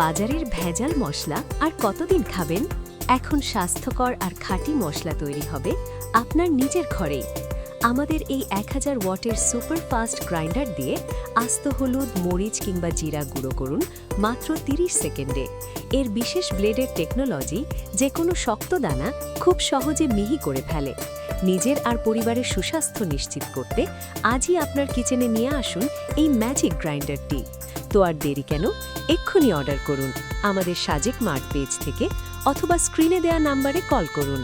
বাজারের ভেজাল মশলা আর কতদিন খাবেন? এখন স্বাস্থ্যকর আর খাঁটি মশলা তৈরি হবে আপনার নিজের ঘরেই। আমাদের এই 1000 ওয়াটের সুপার ফাস্ট গ্রাইন্ডার দিয়ে আস্ত হলুদ, মরিচ কিংবা জিরা গুঁড়ো করুন মাত্র 30 সেকেন্ডে। এর বিশেষ ব্লেডের টেকনোলজি যে কোনো শক্ত দানা খুব সহজে মিহি করে ফেলে। নিজের আর পরিবারের সুস্বাস্থ্য নিশ্চিত করতে আজই আপনার কিচেনে নিয়ে আসুন এই ম্যাজিক গ্রাইন্ডারটি। তো আর দেরি কেন, এক্ষুনি অর্ডার করুন আমাদের সাজেক মার্ট পেজ থেকে অথবা স্ক্রিনে দেওয়া নাম্বারে কল করুন।